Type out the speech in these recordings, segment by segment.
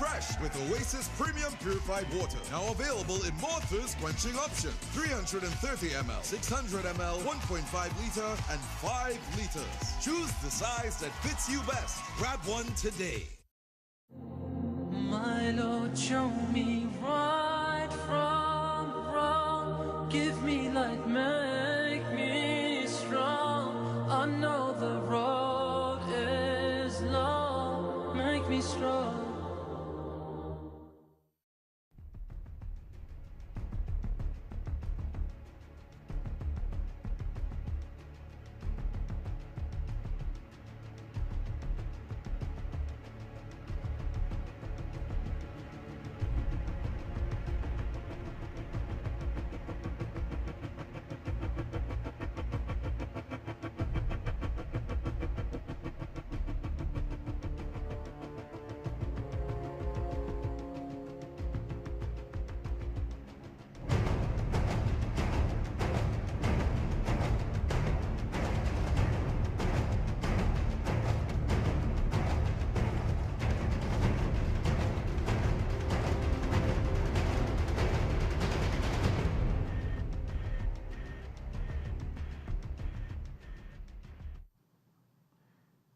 fresh with Oasis Premium Purified Water. Now available in more thirst-quenching options. 330 ml, 600 ml, 1.5 liter, and 5 liters. Choose the size that fits you best. Grab one today. My Lord, show me right from wrong. Give me light, make me strong. I know the road is long. Make me strong.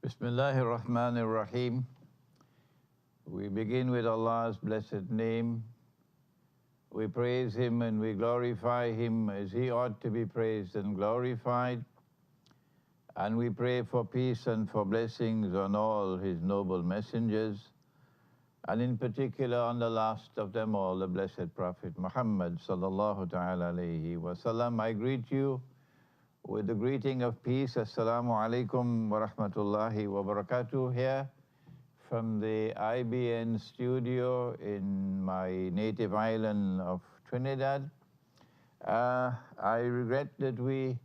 Bismillahir Rahmanir Rahim. We begin with Allah's blessed name. We praise Him and we glorify Him as He ought to be praised and glorified. And we pray for peace and for blessings on all His noble messengers, and in particular on the last of them all, the blessed Prophet Muhammad sallallahu ta'ala alayhi wa sallam. I greet you with the greeting of peace. Assalamu alaikum wa rahmatullahi wa barakatuh, here from the IBN studio in my native island of Trinidad. I regret that we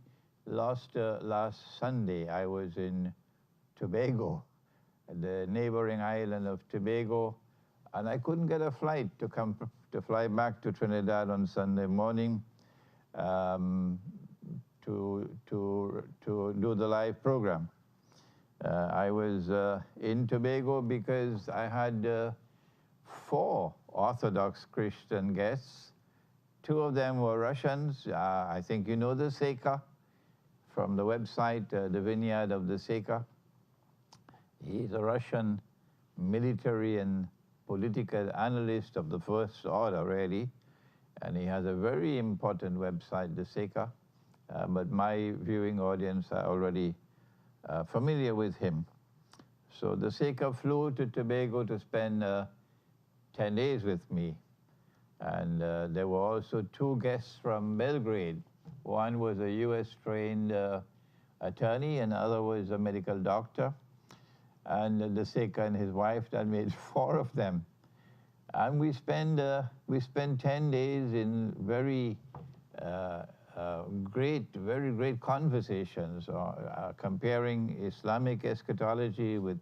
lost last Sunday. I was in Tobago, the neighboring island of Tobago, and I couldn't get a flight to fly back to Trinidad on Sunday morning. To do the live program. I was in Tobago because I had 4 Orthodox Christian guests. 2 of them were Russians. I think you know the Seika from the website, the Vineyard of the Seika. He's a Russian military and political analyst of the first order, really, and he has a very important website, the Seika. But my viewing audience are already familiar with him. So the Seika flew to Tobago to spend 10 days with me. And there were also 2 guests from Belgrade. One was a US-trained attorney, and the other was a medical doctor. And the Seika and his wife, that made 4 of them. And we spent 10 days in very very great conversations, comparing Islamic eschatology with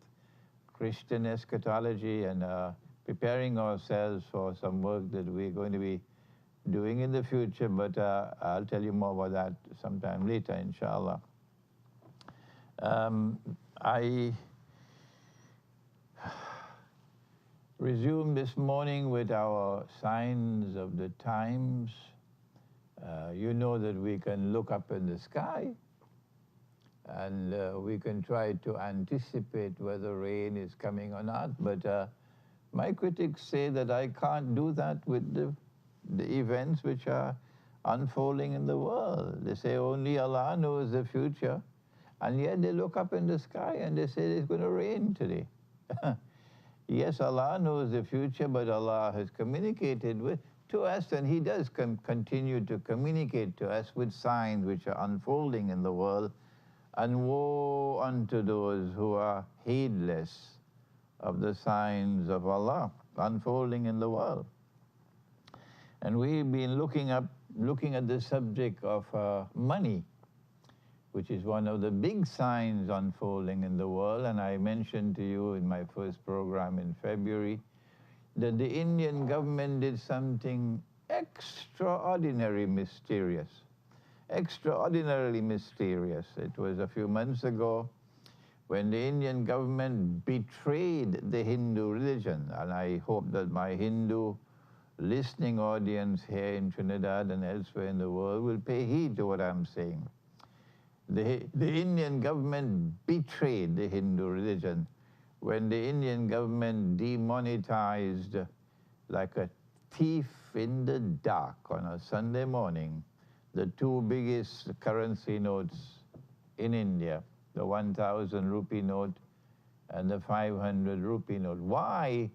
Christian eschatology, and preparing ourselves for some work that we're going to be doing in the future, but I'll tell you more about that sometime later, inshallah. I resumed this morning with our signs of the times. You know that we can look up in the sky and we can try to anticipate whether rain is coming or not, but my critics say that I can't do that with the events which are unfolding in the world. They say only Allah knows the future, and yet they look up in the sky and they say it's going to rain today. Yes, Allah knows the future, but Allah has communicated to us, and He does continue to communicate to us with signs which are unfolding in the world. And woe unto those who are heedless of the signs of Allah unfolding in the world. And we've been looking at the subject of money, which is one of the big signs unfolding in the world. And I mentioned to you in my first program in February that the Indian government did something extraordinarily mysterious. Extraordinarily mysterious. It was a few months ago when the Indian government betrayed the Hindu religion, and I hope that my Hindu listening audience here in Trinidad and elsewhere in the world will pay heed to what I'm saying. The Indian government betrayed the Hindu religion when the Indian government demonetized, like a thief in the dark on a Sunday morning, the two biggest currency notes in India, the 1,000 rupee note and the 500 rupee note. Why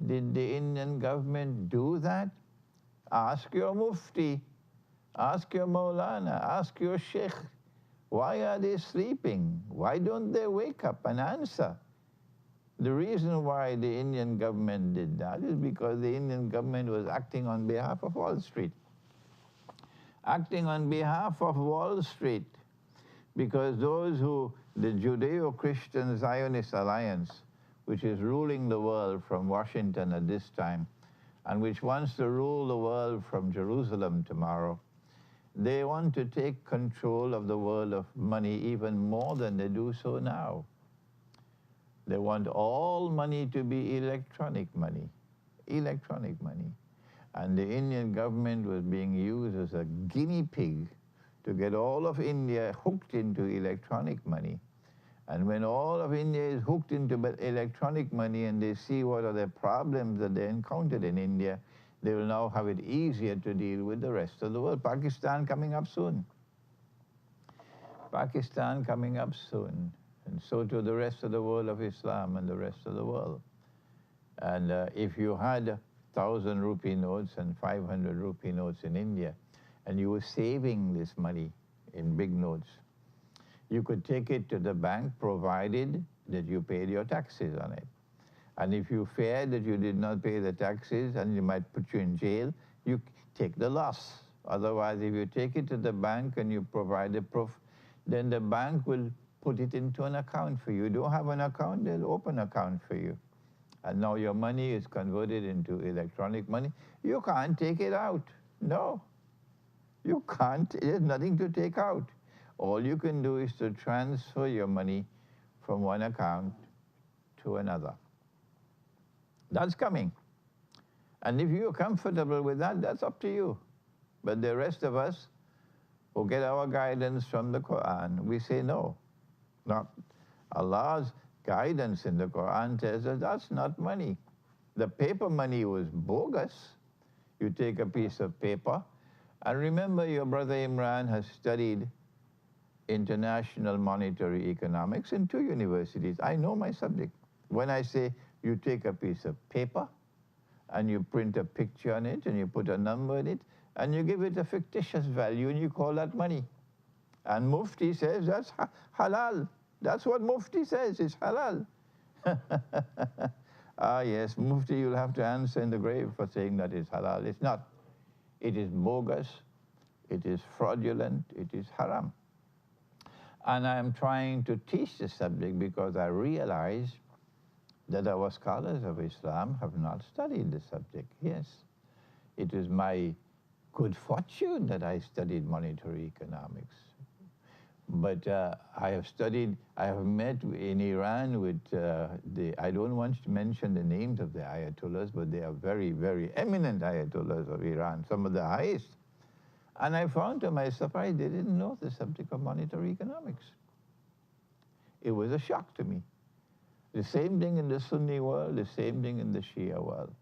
did the Indian government do that? Ask your Mufti, ask your Maulana, ask your Sheikh. Why are they sleeping? Why don't they wake up and answer? The reason why the Indian government did that is because the Indian government was acting on behalf of Wall Street. Acting on behalf of Wall Street, because those who, the Judeo-Christian Zionist Alliance, which is ruling the world from Washington at this time, and which wants to rule the world from Jerusalem tomorrow, they want to take control of the world of money even more than they do so now. They want all money to be electronic money, electronic money. And the Indian government was being used as a guinea pig to get all of India hooked into electronic money. And when all of India is hooked into electronic money and they see what are the problems that they encountered in India, they will now have it easier to deal with the rest of the world. Pakistan coming up soon. Pakistan coming up soon. And so to the rest of the world of Islam and the rest of the world. And if you had 1,000 rupee notes and 500 rupee notes in India, and you were saving this money in big notes, you could take it to the bank provided that you paid your taxes on it. And if you feared that you did not pay the taxes and it might put you in jail, you take the loss. Otherwise, if you take it to the bank and you provide the proof, then the bank will put it into an account for you. You don't have an account, they'll open an account for you. And now your money is converted into electronic money. You can't take it out. No. You can't. There's nothing to take out. All you can do is to transfer your money from one account to another. That's coming. And if you're comfortable with that, that's up to you. But the rest of us who get our guidance from the Qur'an, we say no. Not Allah's guidance in the Qur'an tells us that's not money. The paper money was bogus. You take a piece of paper, and remember your brother Imran has studied international monetary economics in 2 universities. I know my subject. When I say you take a piece of paper and you print a picture on it and you put a number in it and you give it a fictitious value and you call that money. And Mufti says that's halal. That's what Mufti says, it's halal. Ah yes, Mufti, you'll have to answer in the grave for saying that it's halal. It's not. It is bogus, it is fraudulent, it is haram. And I'm trying to teach the subject because I realize that our scholars of Islam have not studied the subject. Yes, it is my good fortune that I studied monetary economics. But I have met in Iran with I don't want to mention the names of the ayatollahs, but they are very, very eminent ayatollahs of Iran, some of the highest. And I found to my surprise they didn't know the subject of monetary economics. It was a shock to me. The same thing in the Sunni world, the same thing in the Shia world.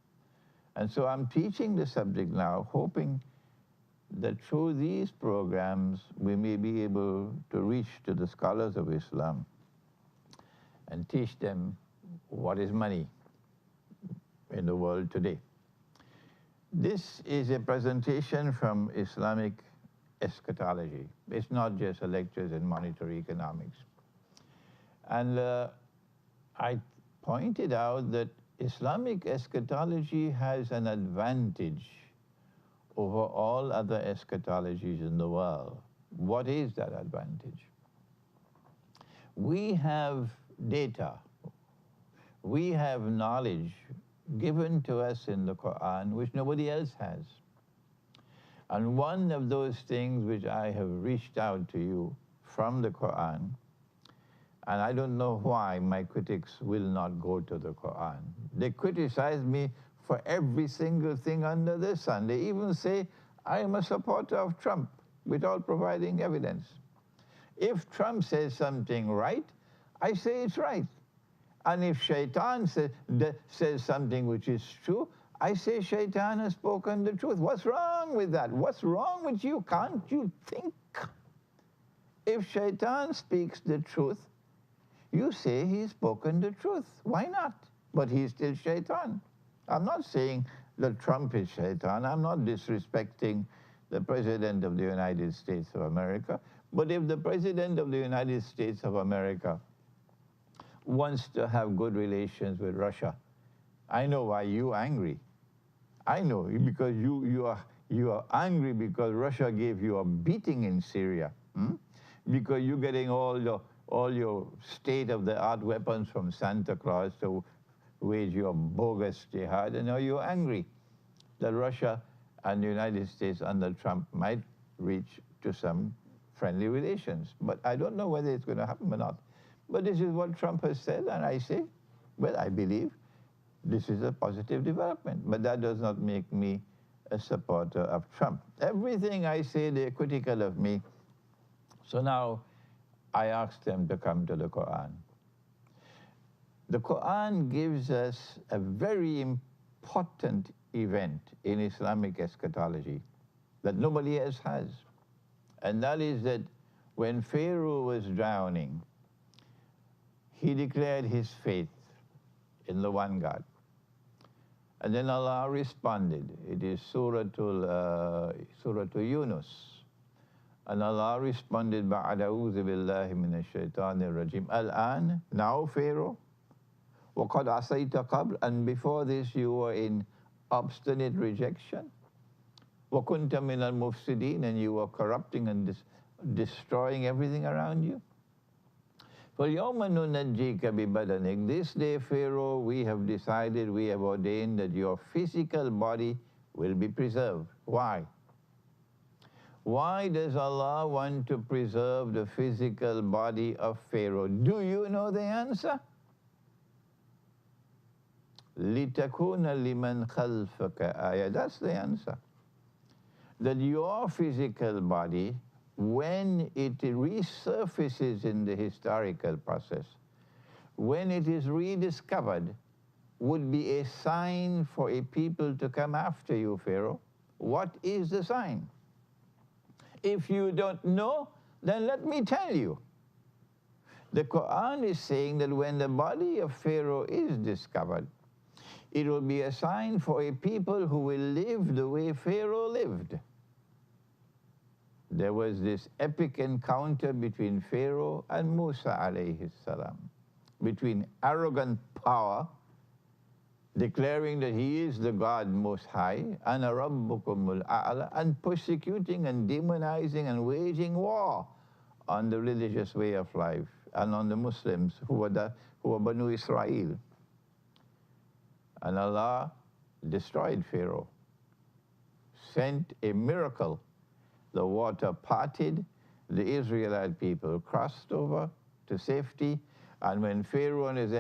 And so I'm teaching the subject now, hoping that through these programs we may be able to reach to the scholars of Islam and teach them what is money in the world today. This is a presentation from Islamic eschatology. It's not just a lectures in monetary economics. And I pointed out that Islamic eschatology has an advantage over all other eschatologies in the world. What is that advantage? We have data, we have knowledge given to us in the Qur'an which nobody else has. And one of those things which I have reached out to you from the Qur'an, And I don't know why my critics will not go to the Qur'an. They criticize me for every single thing under the sun. They even say I am a supporter of Trump without providing evidence. If Trump says something right, I say it's right. And if Shaitan says something which is true, I say Shaitan has spoken the truth. What's wrong with that? What's wrong with you? Can't you think? If Shaitan speaks the truth, you say he's spoken the truth. Why not? But he's still Shaitan. I'm not saying that Trump is Shaitan. I'm not disrespecting the President of the United States of America. But if the President of the United States of America wants to have good relations with Russia, I know why you're angry. I know, because you are angry because Russia gave you a beating in Syria. Because you're getting all your state-of-the-art weapons from Santa Claus to wage your bogus jihad, and now you're angry that Russia and the United States under Trump might reach to some friendly relations. But I don't know whether it's going to happen or not. But this is what Trump has said, and I say, well, I believe this is a positive development. But that does not make me a supporter of Trump. Everything I say, they're critical of me. So now I ask them to come to the Qur'an. The Qur'an gives us a very important event in Islamic eschatology that nobody else has. And that is that when Pharaoh was drowning, he declared his faith in the one God. And then Allah responded. It is Surah Yunus. And Allah responded, Ba'ada'udhu billahi minash shaitanir rajim. Al-an, now Pharaoh, وَقَدْ عَصَيْتَ قَبْلِ, and before this you were in obstinate rejection. وَكُنْتَ مِنَ الْمُفْسِدِينَ, and you were corrupting and destroying everything around you. فَالْيَوْمَ نُنَجِّيكَ بِبَدَنِكَ, this day, Pharaoh, we have decided, we have ordained that your physical body will be preserved. Why? Why does Allah want to preserve the physical body of Pharaoh? Do you know the answer? لِتَكُونَ لِمَنْ خَلْفَكَ آيَةً. That's the answer. That your physical body, when it resurfaces in the historical process, when it is rediscovered, would be a sign for a people to come after you, Pharaoh. What is the sign? If you don't know, then let me tell you. The Qur'an is saying that when the body of Pharaoh is discovered, it will be a sign for a people who will live the way Pharaoh lived. There was this epic encounter between Pharaoh and Musa alayhi salam, between arrogant power, declaring that he is the God Most High, Ana Rabbukumul A'la, and persecuting and demonizing and waging war on the religious way of life and on the Muslims who were Banu Israel. And Allah destroyed Pharaoh, sent a miracle. The water parted, the Israelite people crossed over to safety, and when Pharaoh and his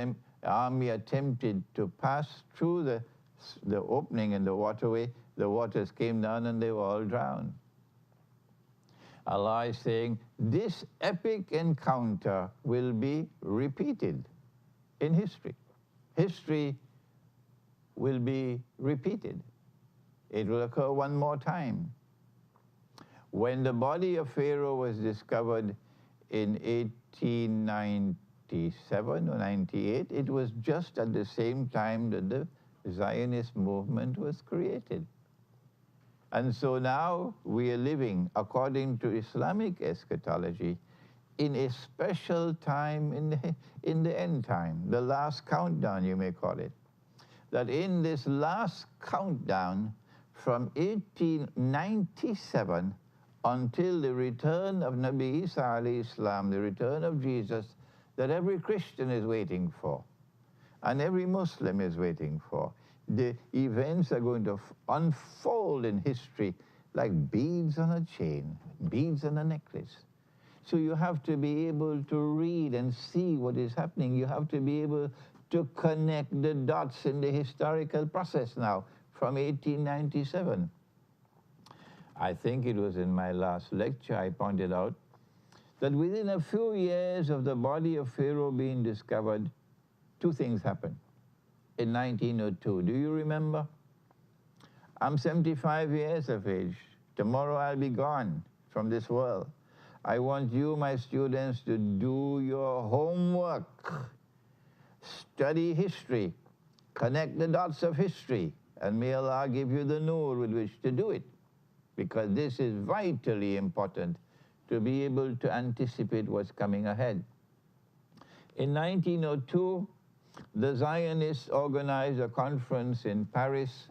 army attempted to pass through the opening in the waterway, the waters came down and they were all drowned. Allah is saying, this epic encounter will be repeated in history. History will be repeated. It will occur one more time. When the body of Pharaoh was discovered in 1897 or 98, it was just at the same time that the Zionist movement was created. And so now we are living, according to Islamic eschatology, in a special time in the end time, the last countdown, you may call it. That in this last countdown, from 1897 until the return of Nabi Isa alayhi salam, the return of Jesus, that every Christian is waiting for, and every Muslim is waiting for. The events are going to unfold in history like beads on a chain, beads on a necklace. So you have to be able to read and see what is happening. You have to be able to connect the dots in the historical process now from 1897. I think it was in my last lecture I pointed out that within a few years of the body of Pharaoh being discovered, two things happened. In 1902, do you remember? I'm 75 years of age. Tomorrow I'll be gone from this world. I want you, my students, to do your homework. Study history. Connect the dots of history. And may Allah give you the nur with which to do it. Because this is vitally important to be able to anticipate what's coming ahead. In 1902, the Zionists organized a conference in Paris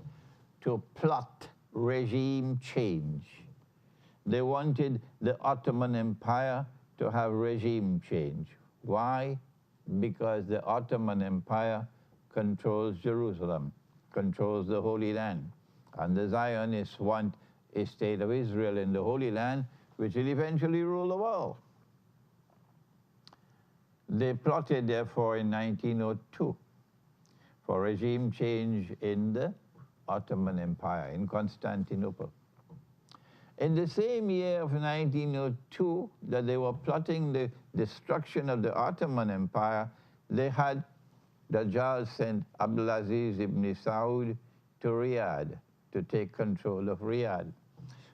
to plot regime change. They wanted the Ottoman Empire to have regime change. Why? Because the Ottoman Empire controls Jerusalem, controls the Holy Land. And the Zionists want a state of Israel in the Holy Land, which will eventually rule the world. They plotted, therefore, in 1902 for regime change in the Ottoman Empire, in Constantinople. In the same year of 1902 that they were plotting the destruction of the Ottoman Empire, they had Dajjal sent Abdulaziz ibn Saud to Riyadh to take control of Riyadh,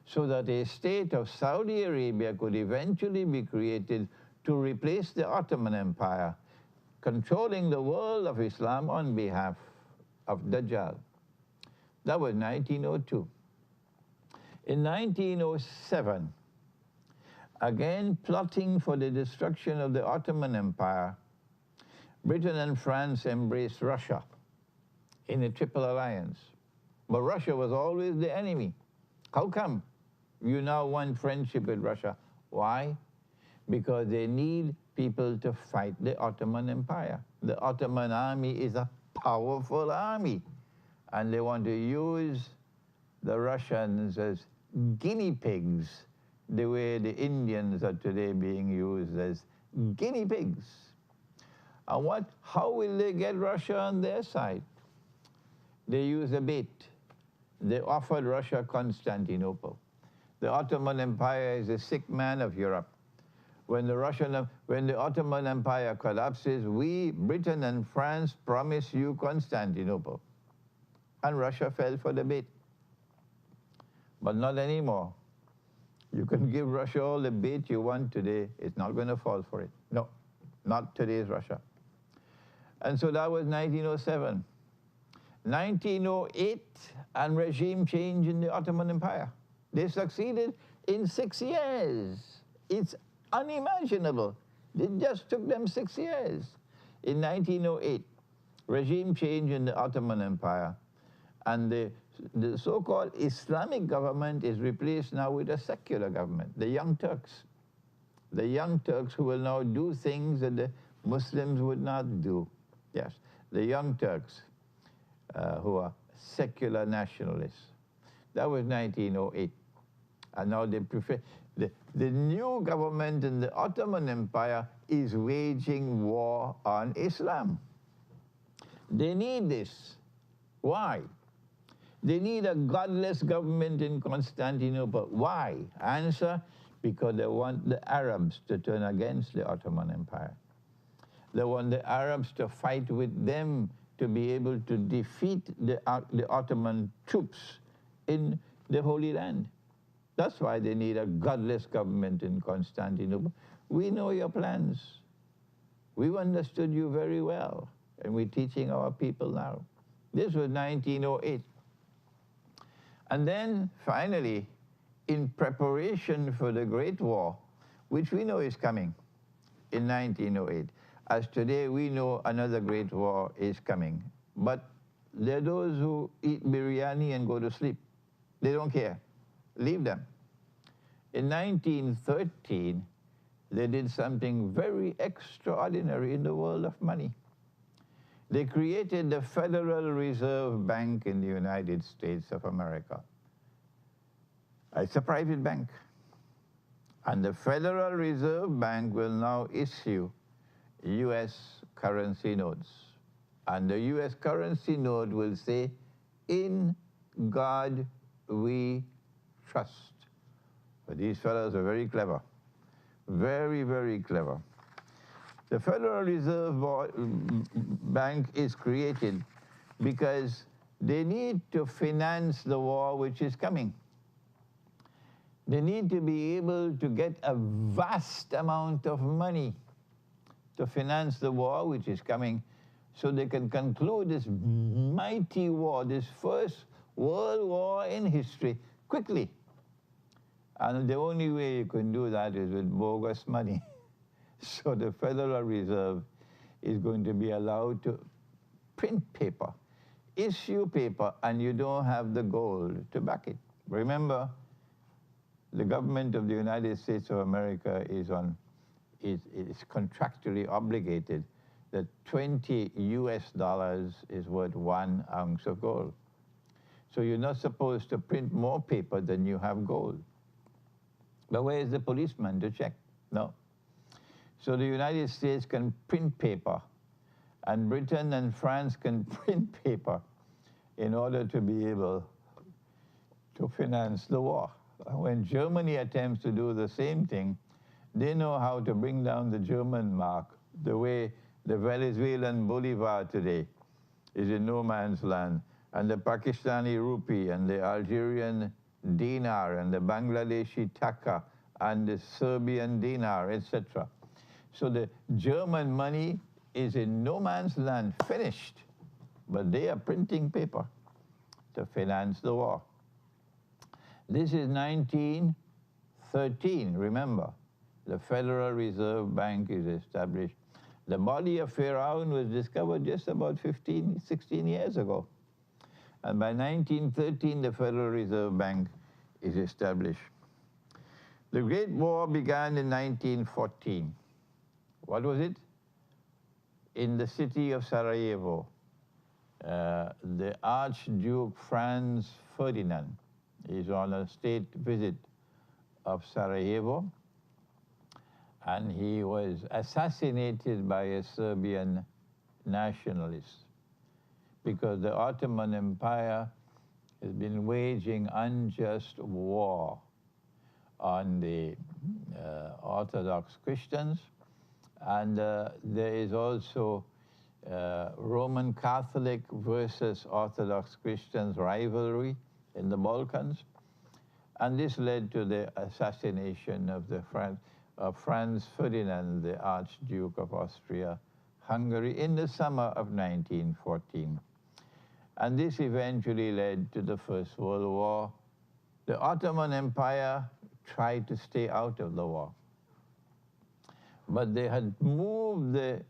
so that a state of Saudi Arabia could eventually be created to replace the Ottoman Empire, controlling the world of Islam on behalf of Dajjal. That was 1902. In 1907, again plotting for the destruction of the Ottoman Empire, Britain and France embraced Russia in a triple alliance. But Russia was always the enemy. How come you now want friendship with Russia? Why? Because they need people to fight the Ottoman Empire. The Ottoman army is a powerful army, and they want to use the Russians as guinea pigs, the way the Indians are today being used as guinea pigs. And how will they get Russia on their side? They use a bait. They offered Russia Constantinople. The Ottoman Empire is the sick man of Europe. When the Ottoman Empire collapses, we, Britain and France, promise you Constantinople. And Russia fell for the bait. But not anymore. You can give Russia all the bait you want today, it's not going to fall for it. No, not today's Russia. And so that was 1907. 1908, and regime change in the Ottoman Empire. They succeeded in 6 years. It's unimaginable. It just took them 6 years. In 1908, regime change in the Ottoman Empire, and the so-called Islamic government is replaced now with a secular government, the Young Turks. The Young Turks who will now do things that the Muslims would not do. Yes, the Young Turks who are secular nationalists. That was 1908. And now they prefer, the new government in the Ottoman Empire is waging war on Islam. They need this. Why? They need a godless government in Constantinople. Why? Answer, because they want the Arabs to turn against the Ottoman Empire. They want the Arabs to fight with them to be able to defeat the Ottoman troops in the Holy Land. That's why they need a godless government in Constantinople. We know your plans. We've understood you very well, and we're teaching our people now. This was 1908. And then, finally, in preparation for the Great War, which we know is coming in 1908, as today we know another Great War is coming. But there are those who eat biryani and go to sleep. They don't care. Leave them. In 1913, they did something very extraordinary in the world of money. They created the Federal Reserve Bank in the United States of America. It's a private bank. And the Federal Reserve Bank will now issue US currency notes. And the US currency note will say, "In God we trust." But these fellows are very clever. Very, very clever. The Federal Reserve Bank is created because they need to finance the war which is coming. They need to be able to get a vast amount of money to finance the war which is coming, so they can conclude this mighty war, this first world war in history, quickly. And the only way you can do that is with bogus money. So the Federal Reserve is going to be allowed to print paper, issue paper, and you don't have the gold to back it. Remember, the government of the United States of America is contractually obligated that 20 US dollars is worth 1 ounce of gold. So you're not supposed to print more paper than you have gold. But where is the policeman to check? No. So the United States can print paper, and Britain and France can print paper in order to be able to finance the war. When Germany attempts to do the same thing, they know how to bring down the German mark, the way the Venezuelan Bolivar today is in no man's land, and the Pakistani rupee, and the Algerian dinar, and the Bangladeshi taka, and the Serbian dinar, etc. So the German money is in no man's land, finished, but they are printing paper to finance the war. This is 1913, remember. The Federal Reserve Bank is established. The body of Pharaoh was discovered just about 16 years ago. And by 1913, the Federal Reserve Bank is established. The Great War began in 1914. What was it? In the city of Sarajevo, the Archduke Franz Ferdinand is on a state visit of Sarajevo, and he was assassinated by a Serbian nationalist because the Ottoman Empire has been waging unjust war on the Orthodox Christians, and there is also Roman Catholic versus Orthodox Christians rivalry in the Balkans, and this led to the assassination of Franz Ferdinand, the Archduke of Austria-Hungary, in the summer of 1914. And this eventually led to the First World War. The Ottoman Empire tried to stay out of the war, but they had moved the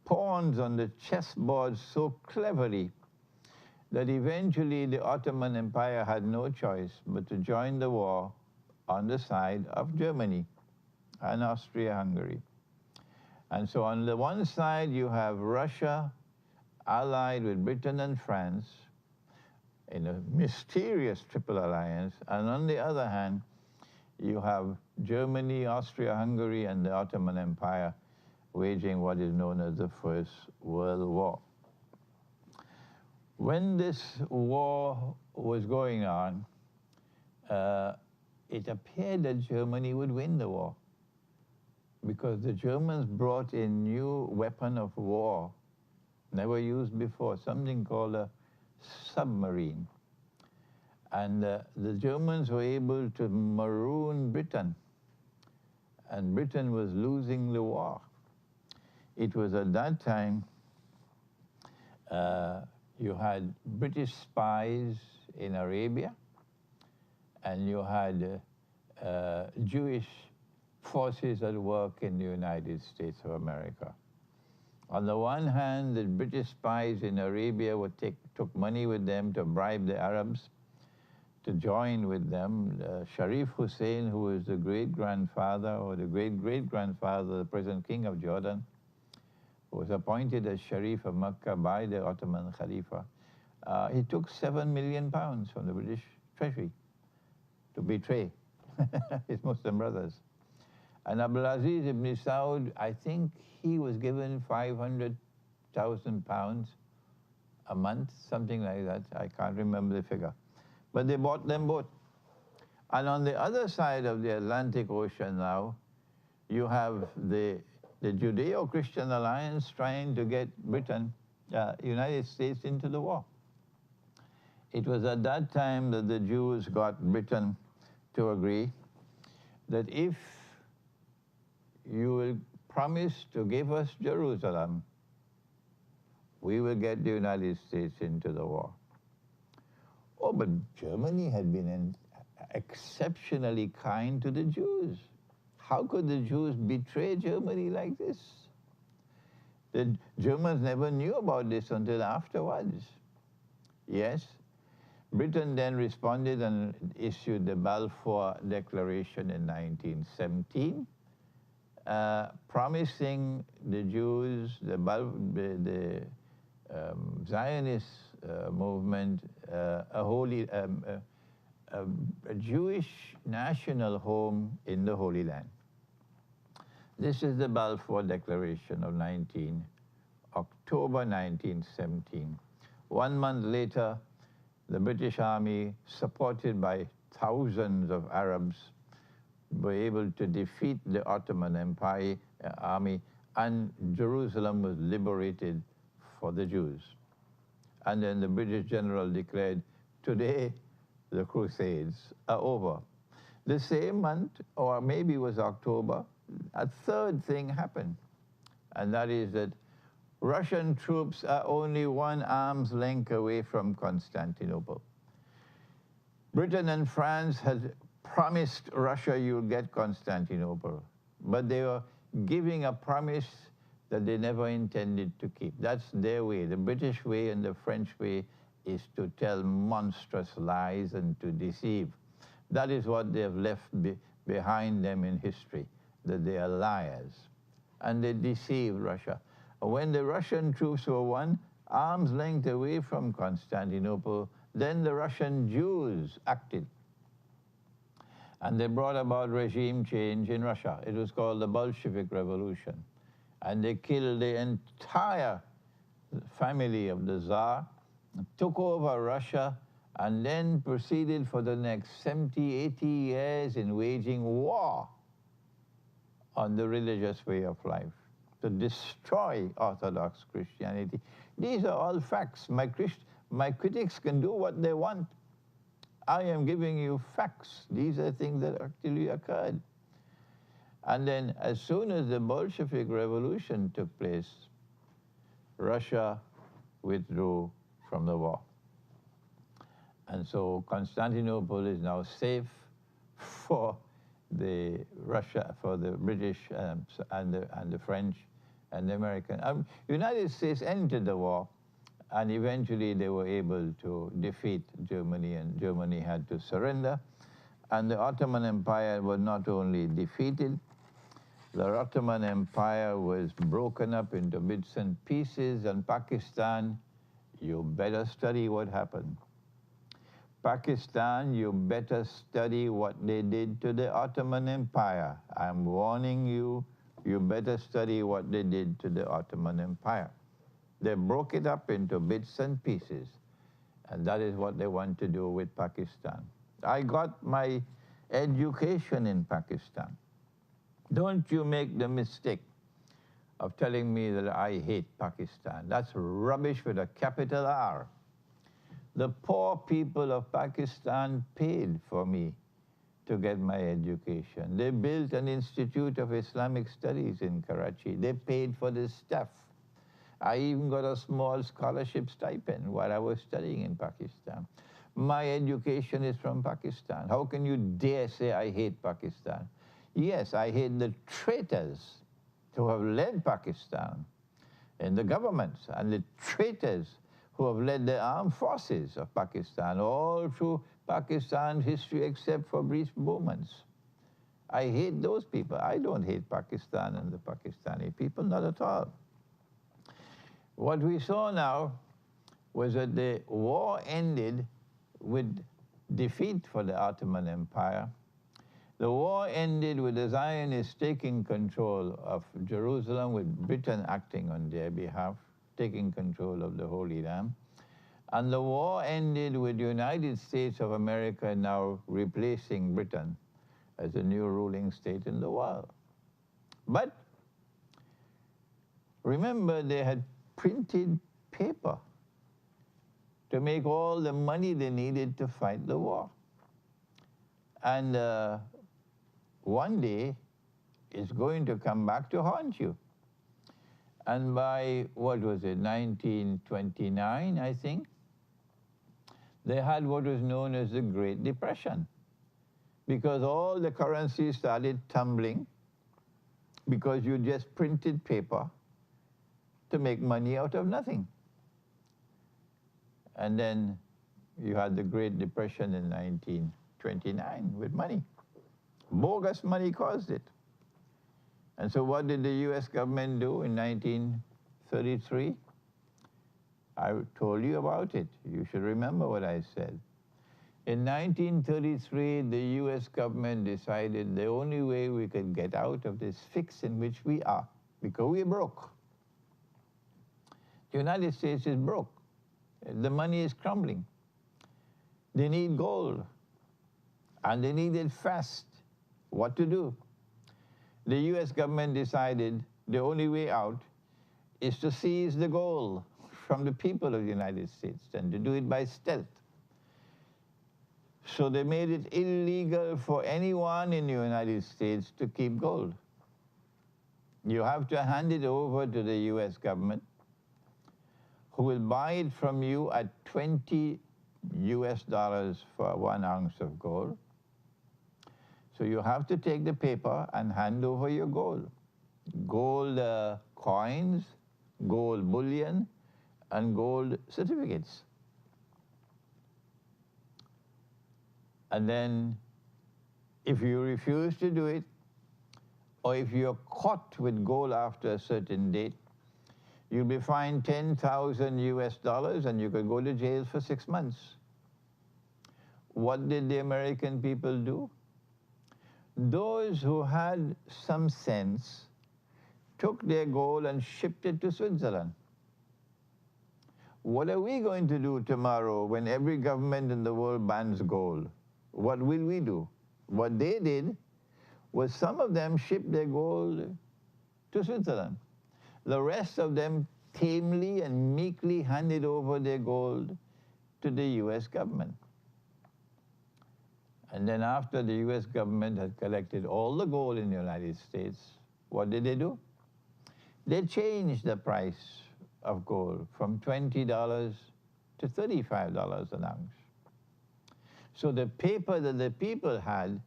pawns on the chessboard so cleverly that eventually the Ottoman Empire had no choice but to join the war on the side of Germany and Austria-Hungary. And so on the one side you have Russia allied with Britain and France in a mysterious triple alliance, and on the other hand you have Germany, Austria-Hungary, and the Ottoman Empire waging what is known as the First World War. When this war was going on, it appeared that Germany would win the war, because the Germans brought a new weapon of war, never used before, something called a submarine. And the Germans were able to maroon Britain, and Britain was losing the war. It was at that time you had British spies in Arabia, and you had Jewish forces at work in the United States of America. On the one hand, the British spies in Arabia took money with them to bribe the Arabs to join with them. Sharif Hussein, who was the great-grandfather or the great-great-grandfather of the present king of Jordan, was appointed as Sharif of Mecca by the Ottoman Khalifa. He took £7 million from the British treasury to betray his Muslim brothers. And Abdulaziz ibn Saud, I think he was given 500,000 pounds a month, something like that. I can't remember the figure. But they bought them both. And on the other side of the Atlantic Ocean now, you have the Judeo-Christian alliance trying to get Britain, United States into the war. It was at that time that the Jews got Britain to agree that if you will promise to give us Jerusalem, we will get the United States into the war. Oh, but Germany had been exceptionally kind to the Jews. How could the Jews betray Germany like this? The Germans never knew about this until afterwards. Yes, Britain then responded and issued the Balfour Declaration in 1917, promising the Jews, the Zionist movement, a Jewish national home in the Holy Land. This is the Balfour Declaration of October 1917. 1 month later, the British Army, supported by thousands of Arabs, were able to defeat the Ottoman Empire army, and Jerusalem was liberated for the Jews. And then the British general declared, today the Crusades are over. The same month, or maybe it was October, a third thing happened, and that is that Russian troops are only 1 arm's length away from Constantinople. Britain and France had promised Russia you'll get Constantinople, but they were giving a promise that they never intended to keep. That's their way. The British way and the French way is to tell monstrous lies and to deceive. That is what they have left behind them in history, that they are liars. And they deceive Russia. When the Russian troops were 1 arm's length away from Constantinople, then the Russian Jews acted. And they brought about regime change in Russia. It was called the Bolshevik Revolution. And they killed the entire family of the Tsar, took over Russia, and then proceeded for the next 70, 80 years in waging war on the religious way of life, to destroy Orthodox Christianity. These are all facts. My critics can do what they want. I am giving you facts. These are things that actually occurred. And then as soon as the Bolshevik Revolution took place, Russia withdrew from the war. And so Constantinople is now safe for the British and the French and the American. United States entered the war, and eventually they were able to defeat Germany, and Germany had to surrender. And the Ottoman Empire was not only defeated, the Ottoman Empire was broken up into bits and pieces, and Pakistan, you better study what happened. Pakistan, you better study what they did to the Ottoman Empire. I'm warning you, you better study what they did to the Ottoman Empire. They broke it up into bits and pieces, and that is what they want to do with Pakistan. I got my education in Pakistan. Don't you make the mistake of telling me that I hate Pakistan. That's rubbish with a capital R. The poor people of Pakistan paid for me to get my education. They built an Institute of Islamic Studies in Karachi. They paid for the staff. I even got a small scholarship stipend while I was studying in Pakistan. My education is from Pakistan. How can you dare say I hate Pakistan? Yes, I hate the traitors who have led Pakistan in the governments, and the traitors who have led the armed forces of Pakistan all through Pakistan's history except for brief moments. I hate those people. I don't hate Pakistan and the Pakistani people, not at all. What we saw now was that the war ended with defeat for the Ottoman Empire, The war ended with the Zionists taking control of Jerusalem, with Britain acting on their behalf, taking control of the Holy Land. And the war ended with the United States of America now replacing Britain as the new ruling state in the world. But remember, they had printed paper to make all the money they needed to fight the war. And one day, it's going to come back to haunt you. And by, what was it, 1929, I think, they had what was known as the Great Depression, because all the currencies started tumbling because you just printed paper to make money out of nothing. And then you had the Great Depression in 1929 with money. Bogus money caused it. And so what did the US government do in 1933? I told you about it. You should remember what I said. In 1933, the US government decided the only way we could get out of this fix in which we are, because we're broke. The United States is broke. The money is crumbling. They need gold, and they need it fast. What to do? The US government decided the only way out is to seize the gold from the people of the United States, and to do it by stealth. So they made it illegal for anyone in the United States to keep gold. You have to hand it over to the US government, who will buy it from you at $20 for 1 ounce of gold. So you have to take the paper and hand over your gold. Gold coins, gold bullion, and gold certificates. And then if you refuse to do it, or if you're caught with gold after a certain date, you'll be fined $10,000 and you could go to jail for 6 months. What did the American people do? Those who had some sense took their gold and shipped it to Switzerland. What are we going to do tomorrow when every government in the world bans gold? What will we do? What they did was some of them shipped their gold to Switzerland. The rest of them tamely and meekly handed over their gold to the US government. And then after the US government had collected all the gold in the United States, what did they do? They changed the price of gold from $20 to $35 an ounce. So the paper that the people had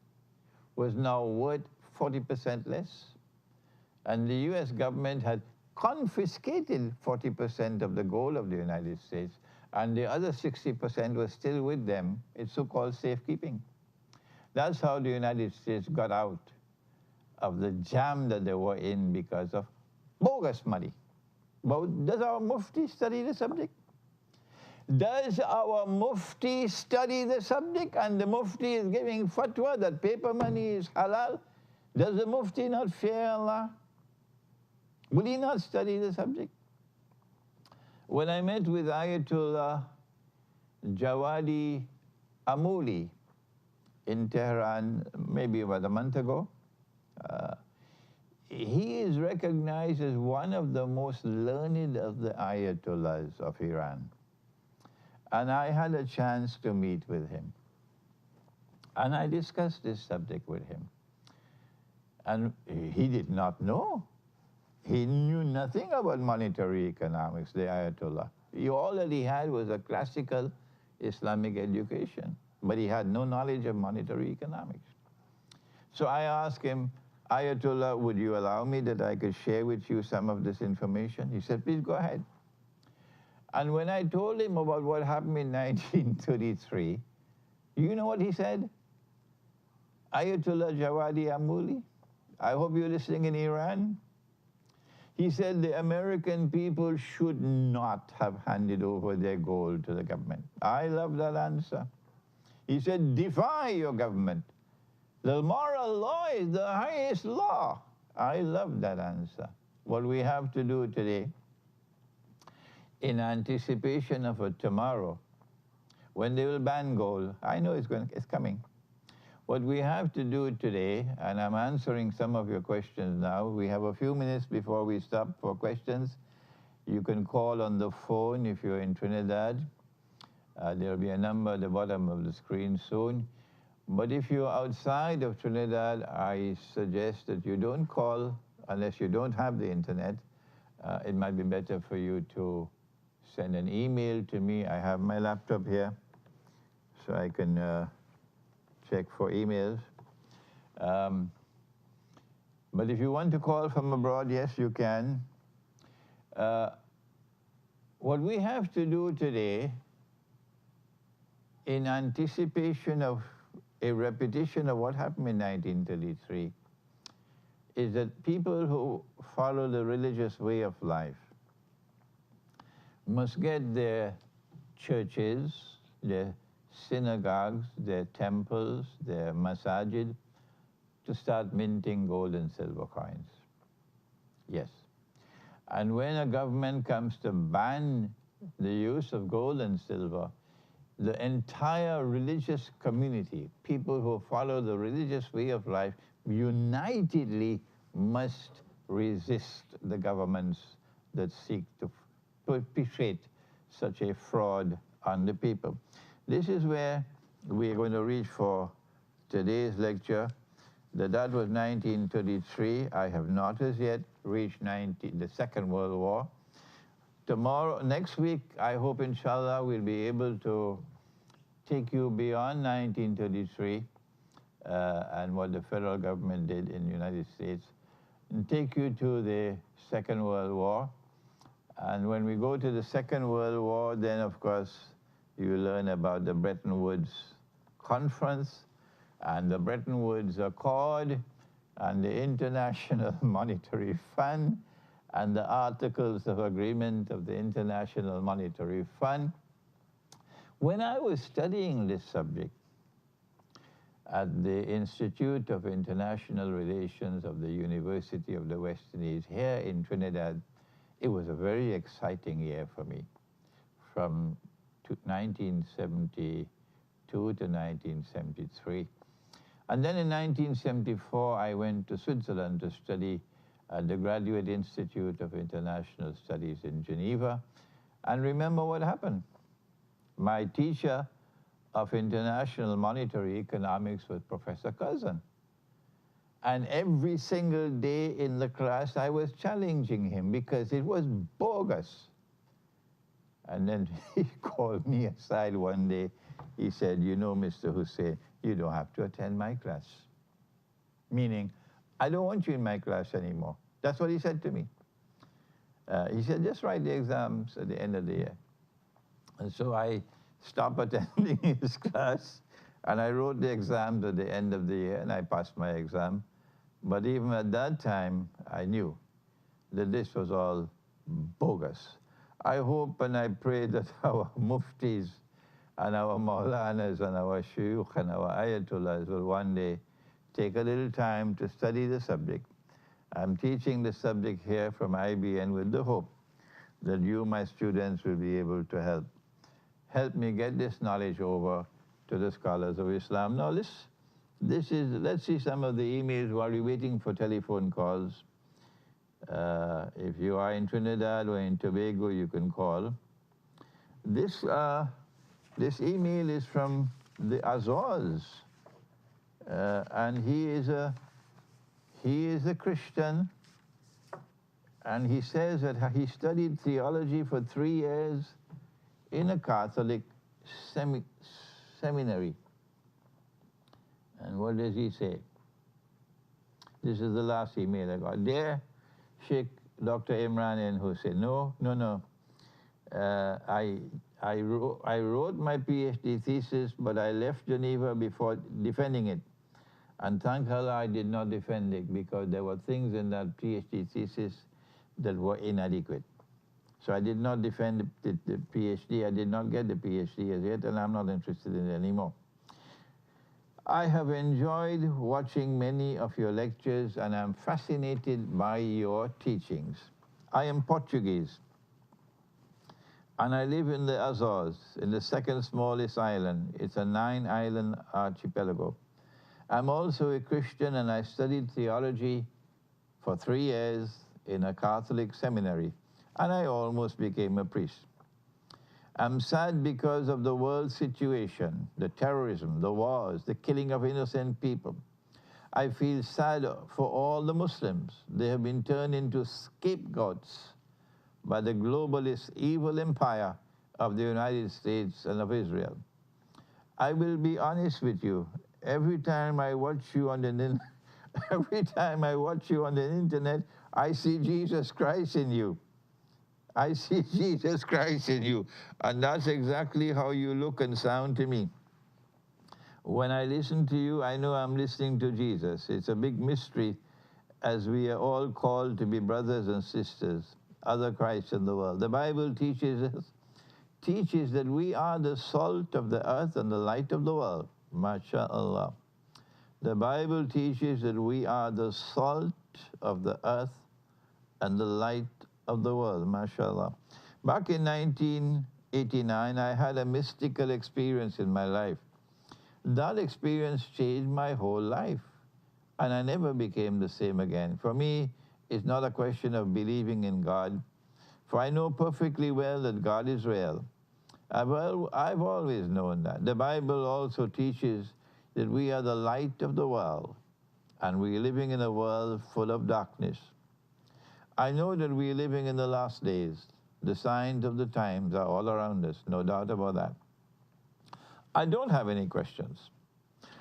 was now worth 40% less. And the US government had confiscated 40% of the gold of the United States, and the other 60% was still with them. It's so-called safekeeping. That's how the United States got out of the jam that they were in because of bogus money. But does our Mufti study the subject? Does our Mufti study the subject? And the Mufti is giving fatwa that paper money is halal. Does the Mufti not fear Allah? Will he not study the subject? When I met with Ayatollah Jawadi Amuli in Tehran, maybe about a month ago, he is recognized as one of the most learned of the Ayatollahs of Iran. And I had a chance to meet with him. And I discussed this subject with him. And he did not know. He knew nothing about monetary economics, the Ayatollah. All that he had was a classical Islamic education, but he had no knowledge of monetary economics. So I asked him, Ayatollah, would you allow me that I could share with you some of this information? He said, please go ahead. And when I told him about what happened in 1933, you know what he said? Ayatollah Jawadi Amuli, I hope you're listening in Iran. He said the American people should not have handed over their gold to the government. I love that answer. He said, defy your government. The moral law is the highest law. I love that answer. What we have to do today, in anticipation of a tomorrow, when they will ban gold, I know it's coming. What we have to do today, and I'm answering some of your questions now. We have a few minutes before we stop for questions. You can call on the phone if you're in Trinidad. There'll be a number at the bottom of the screen soon. But if you're outside of Trinidad, I suggest that you don't call unless you don't have the internet. It might be better for you to send an email to me. I have my laptop here, so I can check for emails. But if you want to call from abroad, yes, you can. What we have to do today, in anticipation of a repetition of what happened in 1933, is that people who follow the religious way of life must get their churches, their synagogues, their temples, their masajid to start minting gold and silver coins. Yes. And when a government comes to ban the use of gold and silver, the entire religious community, people who follow the religious way of life, unitedly must resist the governments that seek to perpetrate such a fraud on the people. This is where we're going to reach for today's lecture. That was 1933. I have not as yet reached the Second World War. Next week, I hope, inshallah, we'll be able to take you beyond 1933 and what the federal government did in the United States, and take you to the Second World War. And when we go to the Second World War, then, of course, you learn about the Bretton Woods Conference and the Bretton Woods Accord and the International Monetary Fund and the Articles of Agreement of the International Monetary Fund. When I was studying this subject at the Institute of International Relations of the University of the West Indies here in Trinidad, it was a very exciting year for me, from 1972 to 1973. And then in 1974, I went to Switzerland to study at the Graduate Institute of International Studies in Geneva. And remember what happened. My teacher of international monetary economics was Professor Cousin. And every single day in the class, I was challenging him because it was bogus. And then he called me aside one day. He said, you know, Mr. Hosein, you don't have to attend my class. Meaning, I don't want you in my class anymore. That's what he said to me. He said, just write the exams at the end of the year. And so I stopped attending his class, and I wrote the exams at the end of the year, and I passed my exam. But even at that time, I knew that this was all bogus. I hope and I pray that our muftis and our maulanas and our shuyukh and our ayatollahs will one day take a little time to study the subject. I'm teaching the subject here from IBN with the hope that you, my students, will be able to help me get this knowledge over to the scholars of Islam. Now, let's see some of the emails while we're waiting for telephone calls. If you are in Trinidad or in Tobago, you can call. This email is from the Azores, and he is a Christian, and he says that he studied theology for 3 years in a Catholic seminary. And what does he say? This is the last email I got. Dear Sheikh Dr. Imran Hosein, no. I wrote my PhD thesis, but I left Geneva before defending it. And thank Allah I did not defend it, because there were things in that PhD thesis that were inadequate. So I did not defend the PhD. I did not get the PhD as yet, and I'm not interested in it anymore. I have enjoyed watching many of your lectures and am fascinated by your teachings. I am Portuguese and I live in the Azores, in the second smallest island. It's a 9-island archipelago. I'm also a Christian and I studied theology for 3 years in a Catholic seminary, and I almost became a priest. I'm sad because of the world situation, the terrorism, the wars, the killing of innocent people. I feel sad for all the Muslims. They have been turned into scapegoats by the globalist evil empire of the United States and of Israel. I will be honest with you. Every time I watch you on the internet, I see Jesus Christ in you. I see Jesus Christ in you. And that's exactly how you look and sound to me. When I listen to you, I know I'm listening to Jesus. It's a big mystery, as we are all called to be brothers and sisters, other Christs in the world. The Bible teaches that we are the salt of the earth and the light of the world. MashaAllah. The Bible teaches that we are the salt of the earth and the light of the world. MashaAllah. Back in 1989, I had a mystical experience in my life. That experience changed my whole life, and I never became the same again. For me, it's not a question of believing in God, for I know perfectly well that God is real. I've always known that. The Bible also teaches that we are the light of the world, and we're living in a world full of darkness. I know that we're living in the last days. The signs of the times are all around us, no doubt about that. I don't have any questions.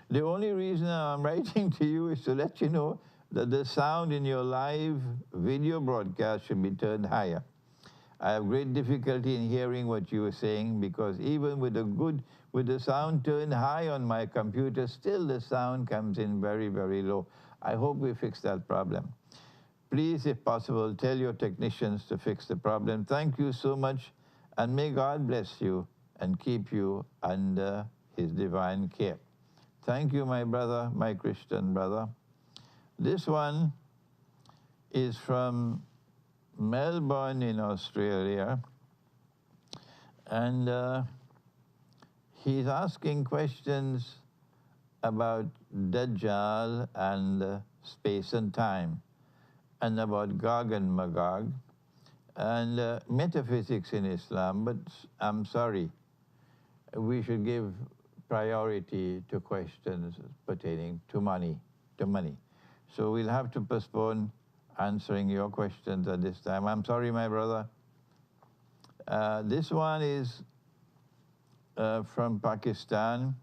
The only reason I'm writing to you is to let you know that the sound in your live video broadcast should be turned higher. I have great difficulty in hearing what you are saying, because even with the sound turned high on my computer, still the sound comes in very, very low. I hope we fix that problem. Please, if possible, tell your technicians to fix the problem. Thank you so much, and may God bless you and keep you under His divine care. Thank you, my brother, my Christian brother. This one is from Melbourne in Australia, and he's asking questions about Dajjal and space and time, and about Gog and Magog, and metaphysics in Islam. But I'm sorry, we should give priority to questions pertaining to money. So we'll have to postpone answering your questions at this time. I'm sorry, my brother. This one is from Pakistan,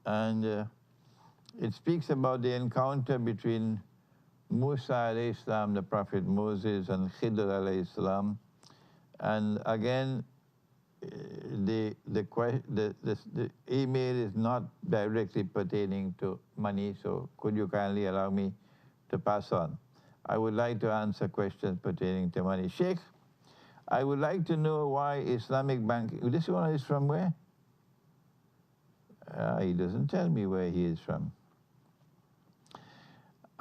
and it speaks about the encounter between Musa alayhi salam, the Prophet Moses, and Khidr alayhi salam. And again, the email is not directly pertaining to money, so could you kindly allow me to pass on? I would like to answer questions pertaining to money. Sheikh, I would like to know why Islamic banking... This one is from where? He doesn't tell me where he is from.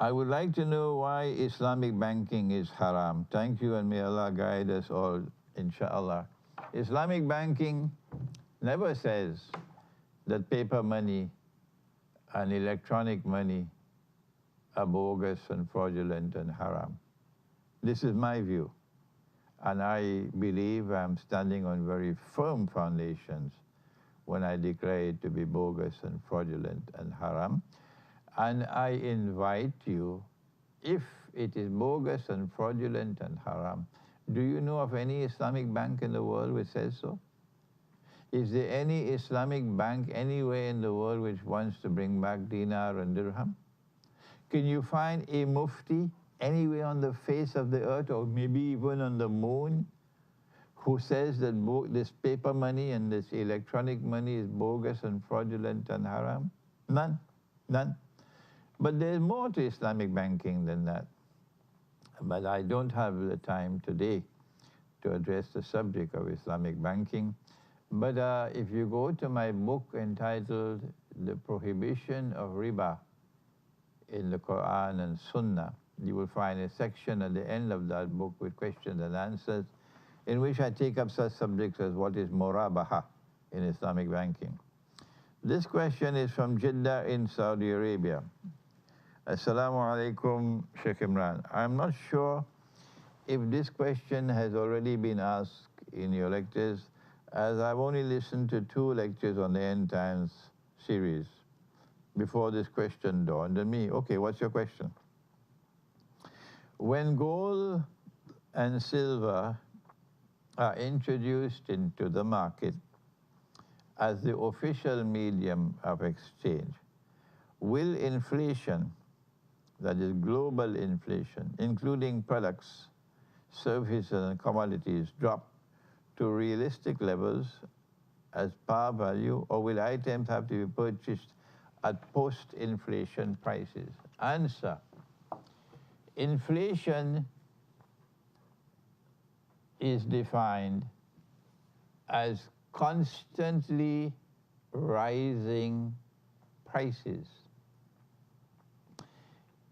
I would like to know why Islamic banking is haram. Thank you, and may Allah guide us all, inshallah. Islamic banking never says that paper money and electronic money are bogus and fraudulent and haram. This is my view, and I believe I'm standing on very firm foundations when I declare it to be bogus and fraudulent and haram. And I invite you, if it is bogus and fraudulent and haram, do you know of any Islamic bank in the world which says so? Is there any Islamic bank anywhere in the world which wants to bring back dinar and dirham? Can you find a mufti anywhere on the face of the earth, or maybe even on the moon, who says that this paper money and this electronic money is bogus and fraudulent and haram? None. But there's more to Islamic banking than that. But I don't have the time today to address the subject of Islamic banking. But if you go to my book entitled the prohibition of riba in the Qur'an and Sunnah, you will find a section at the end of that book with questions and answers in which I take up such subjects as what is murabaha in Islamic banking. This question is from Jeddah in Saudi Arabia. Assalamu alaikum, Shaikh Imran. I'm not sure if this question has already been asked in your lectures, as I've only listened to 2 lectures on the end times series before this question dawned on me. Okay, what's your question? When gold and silver are introduced into the market as the official medium of exchange, will inflation, that is global inflation, including products, services and commodities, drop to realistic levels as par value, or will items have to be purchased at post-inflation prices? Answer: inflation is defined as constantly rising prices.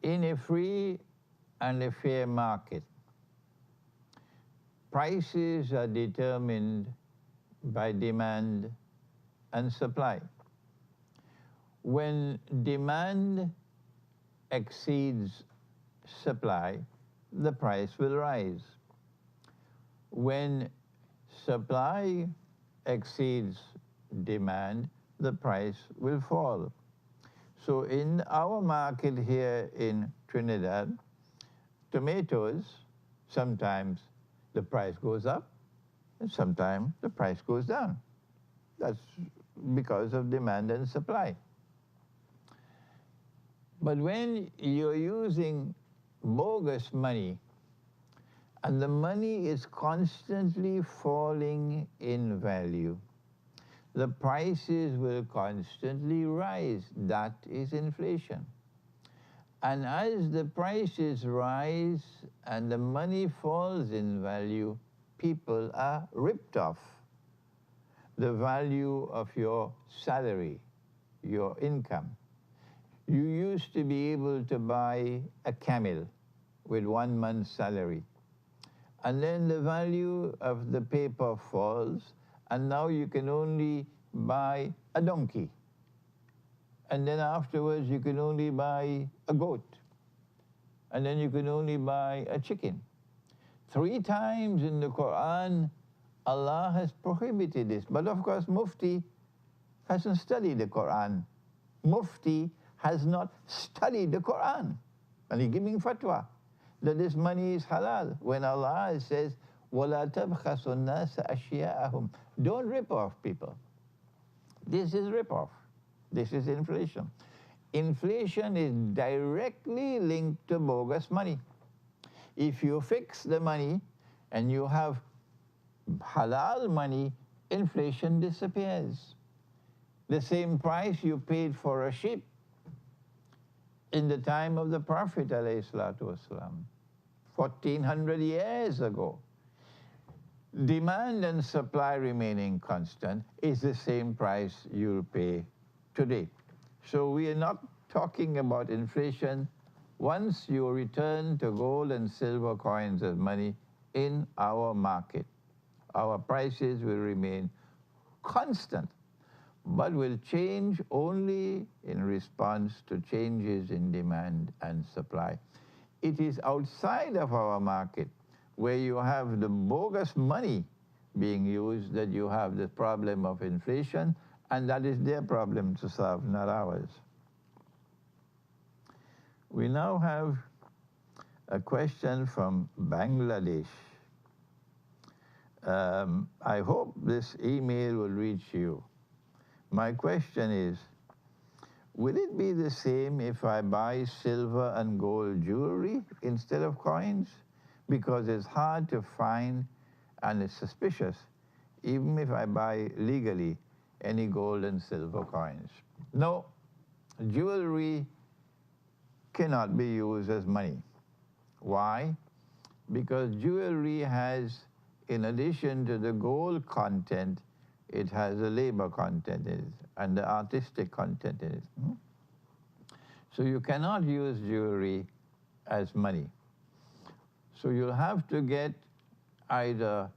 In a free and a fair market, prices are determined by demand and supply. When demand exceeds supply, the price will rise. When supply exceeds demand, the price will fall. So in our market here in Trinidad, tomatoes, sometimes the price goes up and sometimes the price goes down. That's because of demand and supply. But when you're using bogus money and the money is constantly falling in value, the prices will constantly rise. That is inflation. And as the prices rise and the money falls in value, people are ripped off. The value of your salary, your income. You used to be able to buy a camel with 1 month's salary. And then the value of the paper falls, and now you can only buy a donkey. And then afterwards you can only buy a goat. And then you can only buy a chicken. 3 times in the Qur'an, Allah has prohibited this. But of course, Mufti hasn't studied the Qur'an. Mufti has not studied the Qur'an. And he's giving fatwa that this money is halal. When Allah says, وَلَا تَبْخَسُ النَّاسَ أَشْيَاءَهُمْ, don't rip off people. This is rip off. This is inflation. Inflation is directly linked to bogus money. If you fix the money and you have halal money, inflation disappears. The same price you paid for a sheep in the time of the Prophet ﷺ, 1400 years ago. Demand and supply remaining constant is the same price you'll pay today. So we are not talking about inflation once you return to gold and silver coins as money in our market. Our prices will remain constant, but will change only in response to changes in demand and supply. It is outside of our market, where you have the bogus money being used, that you have the problem of inflation, and that is their problem to solve, not ours. We now have a question from Bangladesh. I hope this email will reach you. My question is, will it be the same if I buy silver and gold jewelry instead of coins? Because it's hard to find and it's suspicious, even if I buy legally any gold and silver coins. No, jewelry cannot be used as money. Why? Because jewelry has, in addition to the gold content, it has a labor content in it and the artistic content in it. So you cannot use jewelry as money. So you'll have to get either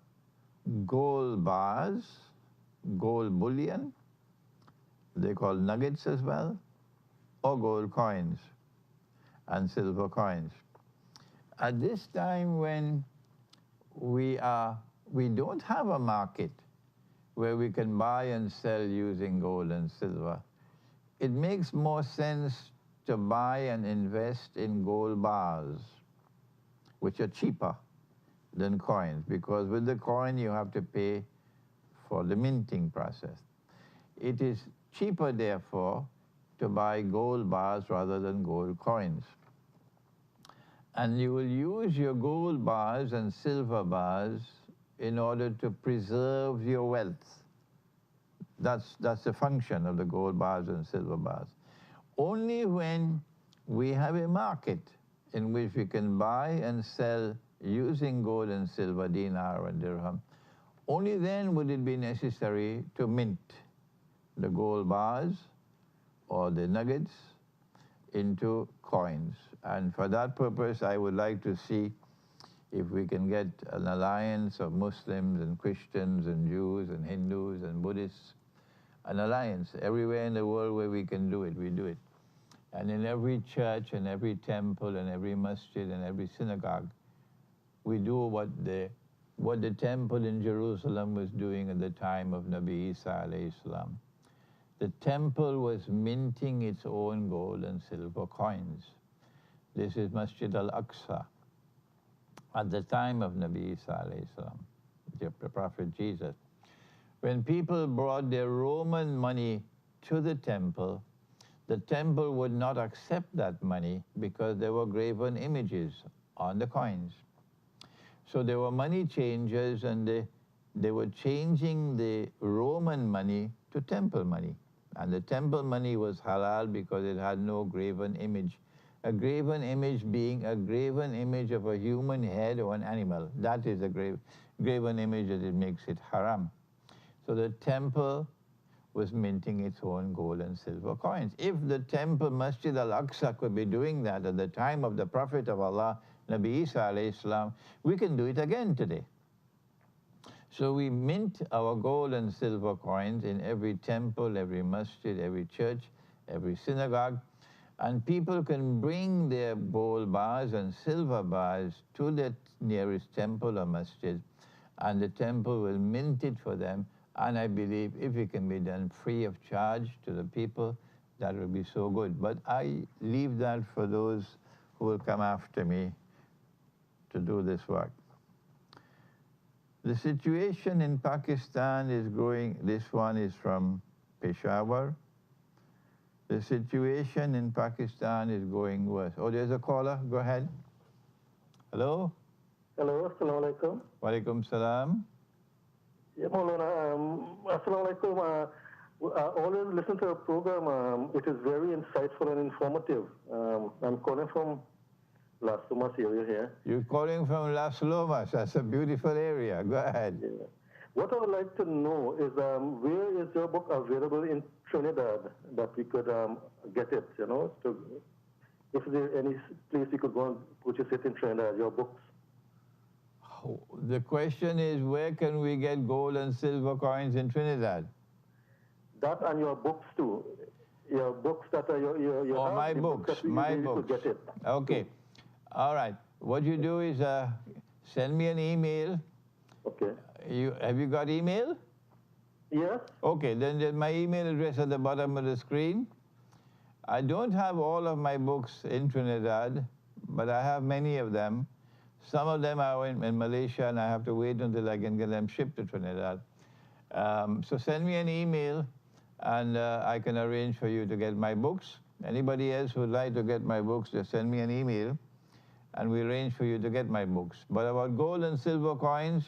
gold bars, gold bullion, they call nuggets as well, or gold coins and silver coins. At this time when we don't have a market where we can buy and sell using gold and silver, it makes more sense to buy and invest in gold bars, which are cheaper than coins, because with the coin you have to pay for the minting process. It is cheaper, therefore, to buy gold bars rather than gold coins. And you will use your gold bars and silver bars in order to preserve your wealth. That's the function of the gold bars and silver bars. Only when we have a market in which we can buy and sell using gold and silver, dinar and dirham, only then would it be necessary to mint the gold bars or the nuggets into coins. And for that purpose, I would like to see if we can get an alliance of Muslims and Christians and Jews and Hindus and Buddhists, an alliance. Everywhere in the world where we can do it, we do it. And in every church and every temple and every masjid and every synagogue, we do what the temple in Jerusalem was doing at the time of Nabi Isa alayhi salam. The temple was minting its own gold and silver coins. This is Masjid al-Aqsa. At the time of Nabi Isa alayhi salam, the Prophet Jesus, when people brought their Roman money to the temple would not accept that money because there were graven images on the coins. So there were money changers, and they were changing the Roman money to temple money. And the temple money was halal because it had no graven image. A graven image being a graven image of a human head or an animal. That is a graven image that it makes it haram. So the temple was minting its own gold and silver coins. If the temple Masjid al-Aqsa could be doing that at the time of the Prophet of Allah, Nabi Isa alayhi salam, we can do it again today. So we mint our gold and silver coins in every temple, every masjid, every church, every synagogue, and people can bring their gold bars and silver bars to the nearest temple or masjid, and the temple will mint it for them. And I believe if it can be done free of charge to the people, that will be so good. But I leave that for those who will come after me to do this work. The situation in Pakistan is growing. This one is from Peshawar. The situation in Pakistan is going worse. Oh, there's a caller. Go ahead. Hello? Hello, assalamu alaikum. Wa alaikum salam. Yeah, Maulana, assalamu alaikum. Always listen to your program. It is very insightful and informative. I'm calling from Las Lomas area here. You're calling from Las Lomas. That's a beautiful area. Go ahead. Yeah. What I would like to know is where is your book available in Trinidad that we could get it, you know? So if there's any place we could go and purchase it in Trinidad, your books. The question is, where can we get gold and silver coins in Trinidad? That and your books too. Your books that are your Oh, my books, my books. Get it. Okay. All right. What you do is send me an email. Okay. Have you got email? Yes. Okay, then there's my email address at the bottom of the screen. I don't have all of my books in Trinidad, but I have many of them. Some of them are in Malaysia, and I have to wait until I can get them shipped to Trinidad. So send me an email, and I can arrange for you to get my books. Anybody else who would like to get my books, just send me an email, and we arrange for you to get my books. But about gold and silver coins,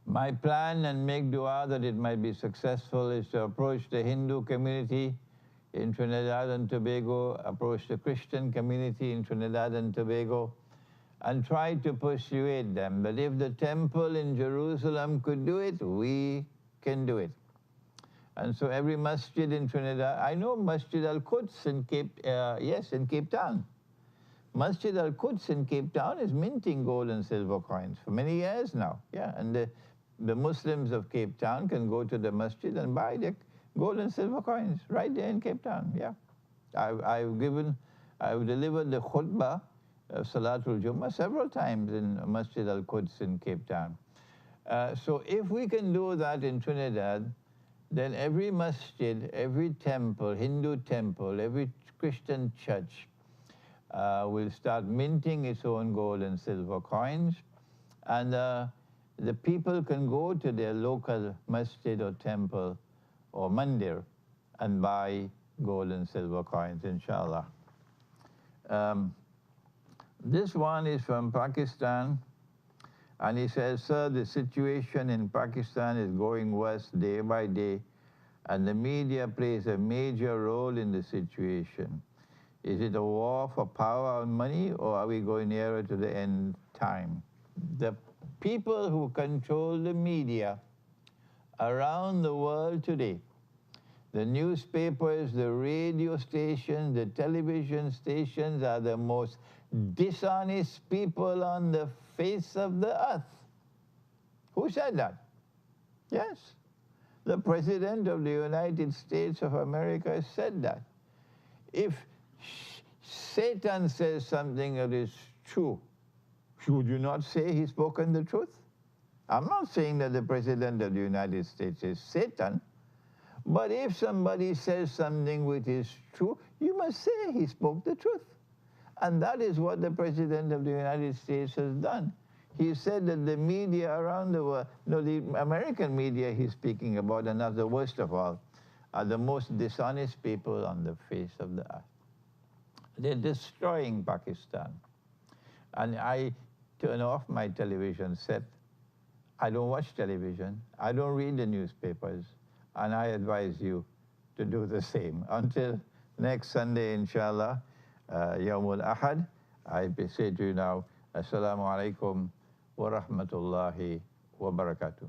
my plan, and make dua that it might be successful, is to approach the Hindu community in Trinidad and Tobago, approach the Christian community in Trinidad and Tobago, and try to persuade them that if the temple in Jerusalem could do it, we can do it. And so every masjid in Trinidad, I know Masjid Al-Quds in in Cape Town. Masjid Al-Quds in Cape Town is minting gold and silver coins for many years now. Yeah, and the Muslims of Cape Town can go to the masjid and buy their gold and silver coins right there in Cape Town. Yeah, I've delivered the khutbah of Salatul Jummah several times in Masjid Al-Quds in Cape Town. So if we can do that in Trinidad, then every masjid, every temple, Hindu temple, every Christian church will start minting its own gold and silver coins, and the people can go to their local masjid or temple or mandir and buy gold and silver coins, inshallah. This one is from Pakistan, and he says, sir, the situation in Pakistan is going worse day by day, and the media plays a major role in the situation. Is it a war for power and money, or are we going nearer to the end time? The people who control the media around the world today, the newspapers, the radio stations, the television stations, are the most dishonest people on the face of the earth. Who said that? Yes, the President of the United States of America said that. If Satan says something that is true, should you not say he's spoken the truth? I'm not saying that the President of the United States is Satan, but if somebody says something which is true, you must say he spoke the truth. And that is what the President of the United States has done. He said that the media around the world, no, the American media he's speaking about, and that's the worst of all, are the most dishonest people on the face of the earth. They're destroying Pakistan. And I turn off my television set. I don't watch television. I don't read the newspapers. And I advise you to do the same. Until next Sunday, inshallah, Yawmul Ahad, I say to you now, Assalamu alaikum wa rahmatullahi wa barakatuh.